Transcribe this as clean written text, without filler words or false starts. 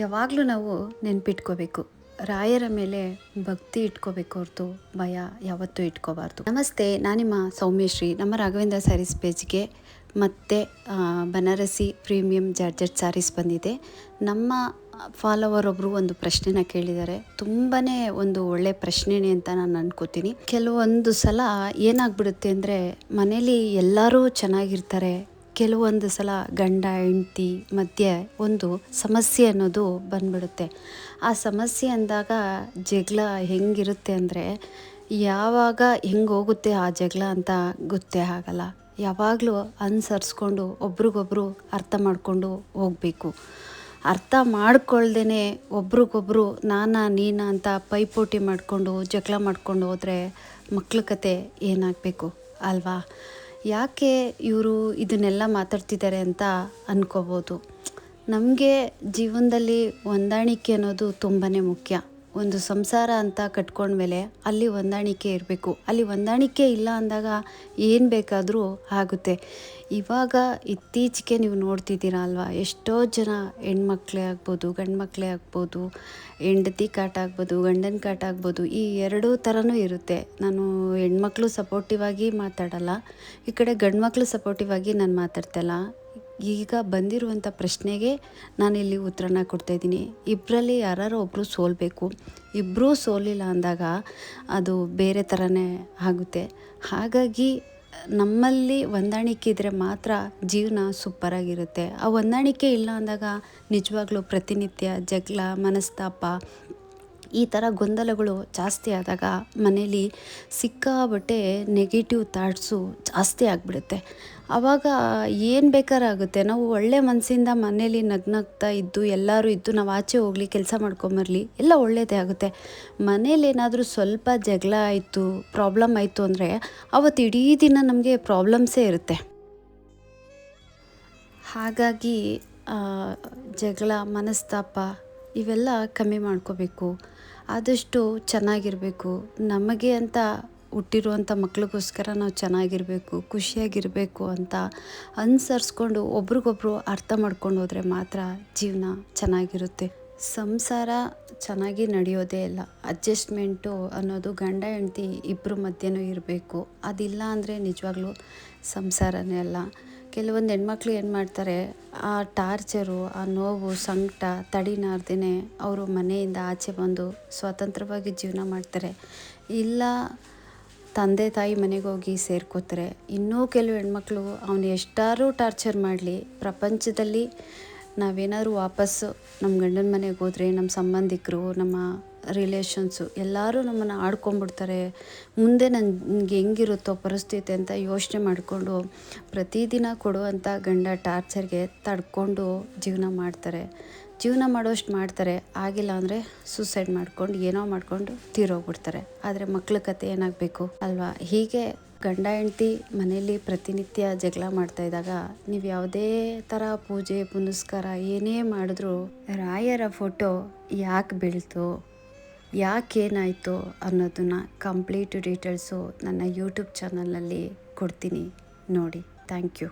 ಯಾವಾಗಲೂ ನಾವು ನೆನ್ಪಿಟ್ಕೋಬೇಕು, ರಾಯರ ಮೇಲೆ ಭಕ್ತಿ ಇಟ್ಕೋಬೇಕು ಹೊರತು ಭಯ ಯಾವತ್ತೂ ಇಟ್ಕೋಬಾರ್ದು. ನಮಸ್ತೆ, ನಾನು ನಿಮ್ಮ ಸೌಮ್ಯಶ್ರೀ. ನಮ್ಮ ರಾಘವೇಂದ್ರ ಸ್ಯಾರೀಸ್ ಪೇಜ್ಗೆ ಮತ್ತೆ ಬನಾರಸಿ ಪ್ರೀಮಿಯಂ ಜಾರ್ಜೆಟ್ ಸ್ಯಾರೀಸ್ ಬಂದಿದೆ. ನಮ್ಮ ಫಾಲೋವರ್ ಒಬ್ಬರು ಒಂದು ಪ್ರಶ್ನೆನ ಕೇಳಿದ್ದಾರೆ. ತುಂಬಾ ಒಂದು ಒಳ್ಳೆ ಪ್ರಶ್ನೆನೇ ಅಂತ ನಾನು ಅನ್ಕೋತೀನಿ. ಕೆಲವೊಂದು ಸಲ ಏನಾಗ್ಬಿಡುತ್ತೆ ಅಂದರೆ, ಮನೇಲಿ ಎಲ್ಲರೂ ಚೆನ್ನಾಗಿರ್ತಾರೆ, ಕೆಲವೊಂದು ಸಲ ಗಂಡ ಹೆಂಡತಿ ಮಧ್ಯೆ ಒಂದು ಸಮಸ್ಯೆ ಅನ್ನೋದು ಬಂದ್ಬಿಡುತ್ತೆ. ಆ ಸಮಸ್ಯೆ ಅಂದಾಗ ಜಗಳ ಹೆಂಗಿರುತ್ತೆ ಅಂದರೆ, ಯಾವಾಗ ಹೆಂಗೆ ಹೋಗುತ್ತೆ ಆ ಜಗಳ ಅಂತ ಗೊತ್ತೇ ಆಗಲ್ಲ. ಯಾವಾಗಲೂ ಅನುಸರಿಸ್ಕೊಂಡು ಒಬ್ರಿಗೊಬ್ರು ಅರ್ಥ ಮಾಡಿಕೊಂಡು ಹೋಗಬೇಕು. ಅರ್ಥ ಮಾಡ್ಕೊಳ್ದೇ ಒಬ್ರಿಗೊಬ್ರು ನೀನಾ ಅಂತ ಪೈಪೋಟಿ ಮಾಡಿಕೊಂಡು ಜಗಳ ಮಾಡ್ಕೊಂಡು ಹೋದರೆ ಮಕ್ಳ ಕತೆ ಏನಾಗಬೇಕು ಅಲ್ವಾ? ಯಾಕೆ ಇವರು ಇದನ್ನೆಲ್ಲ ಮಾತಾಡ್ತಿದ್ದಾರೆ ಅಂತ ಅನ್ಕೋಬೋದು. ನಮಗೆ ಜೀವನದಲ್ಲಿ ಹೊಂದಾಣಿಕೆ ಅನ್ನೋದು ತುಂಬಾ ಮುಖ್ಯ. ಒಂದು ಸಂಸಾರ ಅಂತ ಕಟ್ಕೊಂಡ್ಮೇಲೆ ಅಲ್ಲಿ ಹೊಂದಾಣಿಕೆ ಇರಬೇಕು. ಅಲ್ಲಿ ಹೊಂದಾಣಿಕೆ ಇಲ್ಲ ಅಂದಾಗ ಏನು ಬೇಕಾದರೂ ಆಗುತ್ತೆ. ಇವಾಗ ಇತ್ತೀಚೆಗೆ ನೀವು ನೋಡ್ತಿದ್ದೀರಾ ಅಲ್ವಾ, ಎಷ್ಟೋ ಜನ ಹೆಣ್ಮಕ್ಳೇ ಆಗ್ಬೋದು, ಗಂಡು ಮಕ್ಕಳೇ ಆಗ್ಬೋದು, ಹೆಂಡತಿ ಕಾಟ ಆಗ್ಬೋದು, ಗಂಡನ ಕಾಟ ಆಗ್ಬೋದು, ಈ ಎರಡೂ ಥರನೂ ಇರುತ್ತೆ. ನಾನು ಹೆಣ್ಮಕ್ಳು ಸಪೋರ್ಟಿವ್ ಆಗಿ ಮಾತಾಡಲ್ಲ, ಈ ಕಡೆ ಗಂಡು ಮಕ್ಕಳು ಸಪೋರ್ಟಿವ್ ಆಗಿ ನಾನು ಮಾತಾಡ್ತಲ್ಲ. ಈಗ ಬಂದಿರುವಂಥ ಪ್ರಶ್ನೆಗೆ ನಾನಿಲ್ಲಿ ಉತ್ತರನ ಕೊಡ್ತಾಯಿದ್ದೀನಿ. ಇಬ್ಬರಲ್ಲಿ ಯಾರು ಒಬ್ಬರು ಸೋಲಬೇಕು. ಇಬ್ಬರೂ ಸೋಲಿಲ್ಲ ಅಂದಾಗ ಅದು ಬೇರೆ ಥರನೇ ಆಗುತ್ತೆ. ಹಾಗಾಗಿ ನಮ್ಮಲ್ಲಿ ಹೊಂದಾಣಿಕೆ ಇದ್ದರೆ ಮಾತ್ರ ಜೀವನ ಸೂಪರಾಗಿರುತ್ತೆ. ಆ ಹೊಂದಾಣಿಕೆ ಇಲ್ಲ ಅಂದಾಗ ನಿಜವಾಗ್ಲೂ ಪ್ರತಿನಿತ್ಯ ಜಗಳ, ಮನಸ್ತಾಪ, ಈ ಥರ ಗೊಂದಲಗಳು ಜಾಸ್ತಿ ಆದಾಗ ಮನೇಲಿ ಸಿಕ್ಕಾಬಟ್ಟೆ ನೆಗೆಟಿವ್ ಥಾಟ್ಸು ಜಾಸ್ತಿ ಆಗಿಬಿಡುತ್ತೆ. ಆವಾಗ ಏನು ಬೇಕಾರಾಗುತ್ತೆ. ನಾವು ಒಳ್ಳೆ ಮನಸ್ಸಿಂದ ಮನೇಲಿ ನಗ್ನಗ್ತಾ ಇದ್ದು ಎಲ್ಲರೂ ಇದ್ದು ನಾವು ಆಚೆ ಹೋಗಲಿ, ಕೆಲಸ ಮಾಡ್ಕೊಂಬರಲಿ, ಎಲ್ಲ ಒಳ್ಳೆಯದೇ ಆಗುತ್ತೆ. ಮನೇಲಿ ಏನಾದರೂ ಸ್ವಲ್ಪ ಜಗಳ ಆಯಿತು, ಪ್ರಾಬ್ಲಮ್ ಆಯಿತು ಅಂದರೆ ಅವತ್ತು ಇಡೀ ದಿನ ನಮಗೆ ಪ್ರಾಬ್ಲಮ್ಸೇ ಇರುತ್ತೆ. ಹಾಗಾಗಿ ಜಗಳ, ಮನಸ್ತಾಪ ಇವೆಲ್ಲ ಕಮ್ಮಿ ಮಾಡ್ಕೋಬೇಕು. ಆದಷ್ಟು ಚೆನ್ನಾಗಿರಬೇಕು. ನಮಗೆ ಅಂತ ಹುಟ್ಟಿರುವಂಥ ಮಕ್ಳಿಗೋಸ್ಕರ ನಾವು ಚೆನ್ನಾಗಿರಬೇಕು, ಖುಷಿಯಾಗಿರಬೇಕು ಅಂತ ಅನುಸರಿಸ್ಕೊಂಡು ಒಬ್ರಿಗೊಬ್ರು ಅರ್ಥ ಮಾಡ್ಕೊಂಡು ಹೋದರೆ ಮಾತ್ರ ಜೀವನ ಚೆನ್ನಾಗಿರುತ್ತೆ. ಸಂಸಾರ ಚೆನ್ನಾಗಿ ನಡೆಯೋದೇ ಇಲ್ಲ. ಅಡ್ಜಸ್ಟ್ಮೆಂಟು ಅನ್ನೋದು ಗಂಡ ಹೆಂಡತಿ ಇಬ್ಬರ ಮಧ್ಯೆನೂ ಇರಬೇಕು. ಅದಿಲ್ಲ ಅಂದರೆ ನಿಜವಾಗ್ಲೂ ಸಂಸಾರನೇ ಅಲ್ಲ. ಕೆಲವೊಂದು ಹೆಣ್ಮಕ್ಳು ಏನು ಮಾಡ್ತಾರೆ, ಆ ಟಾರ್ಚರು, ಆ ನೋವು, ಸಂಕಟ ತಡಿನಾರ್ದೇ ಅವರು ಮನೆಯಿಂದ ಆಚೆ ಬಂದು ಸ್ವತಂತ್ರವಾಗಿ ಜೀವನ ಮಾಡ್ತಾರೆ. ಇಲ್ಲ ತಂದೆ ತಾಯಿ ಮನೆಗೆ ಹೋಗಿ ಸೇರ್ಕೋತಾರೆ. ಇನ್ನೂ ಕೆಲವು ಹೆಣ್ಮಕ್ಳು ಅವನು ಎಷ್ಟಾರು ಟಾರ್ಚರ್ ಮಾಡಲಿ, ಪ್ರಪಂಚದಲ್ಲಿ ನಾವೇನಾದರೂ ವಾಪಸ್ಸು ನಮ್ಮ ಗಂಡನ ಮನೆಗೆ ಹೋದರೆ ನಮ್ಮ ಸಂಬಂಧಿಕರು, ನಮ್ಮ ರಿಲೇಷನ್ಸು ಎಲ್ಲರೂ ನಮ್ಮನ್ನು ಆಡ್ಕೊಂಡ್ಬಿಡ್ತಾರೆ. ಮುಂದೆ ನನಗೆ ಹೆಂಗಿರುತ್ತೋ ಪರಿಸ್ಥಿತಿ ಅಂತ ಯೋಚನೆ ಮಾಡಿಕೊಂಡು ಪ್ರತಿದಿನ ಕೊಡುವಂಥ ಗಂಡ ಟಾರ್ಚರ್ಗೆ ತಡ್ಕೊಂಡು ಜೀವನ ಮಾಡ್ತಾರೆ. ಜೀವನ ಮಾಡೋಷ್ಟು ಮಾಡ್ತಾರೆ. ಆಗಿಲ್ಲ ಅಂದರೆ ಸೂಸೈಡ್ ಮಾಡ್ಕೊಂಡು ಏನೋ ಮಾಡ್ಕೊಂಡು ತೀರೋಗ್ಬಿಡ್ತಾರೆ. ಆದರೆ ಮಕ್ಳ ಕತೆ ಏನಾಗಬೇಕು ಅಲ್ವಾ? ಹೀಗೆ ಗಂಡ ಹೆಂಡತಿ ಮನೆಯಲ್ಲಿ ಪ್ರತಿನಿತ್ಯ ಜಗಳ ಮಾಡ್ತಾ ಇದ್ದಾಗ ನೀವು ಯಾವುದೇ ಥರ ಪೂಜೆ ಪುನಸ್ಕಾರ ಏನೇ ಮಾಡಿದ್ರೂ ರಾಯರ ಫೋಟೋ ಯಾಕೆ ಬೀಳ್ತು, ಯಾಕೇನಾಯಿತು ಅನ್ನೋದನ್ನು ಕಂಪ್ಲೀಟ್ ಡೀಟೇಲ್ಸು ನನ್ನ ಯೂಟ್ಯೂಬ್ ಚಾನಲಲ್ಲಿ ಕೊಡ್ತೀನಿ ನೋಡಿ. Thank you.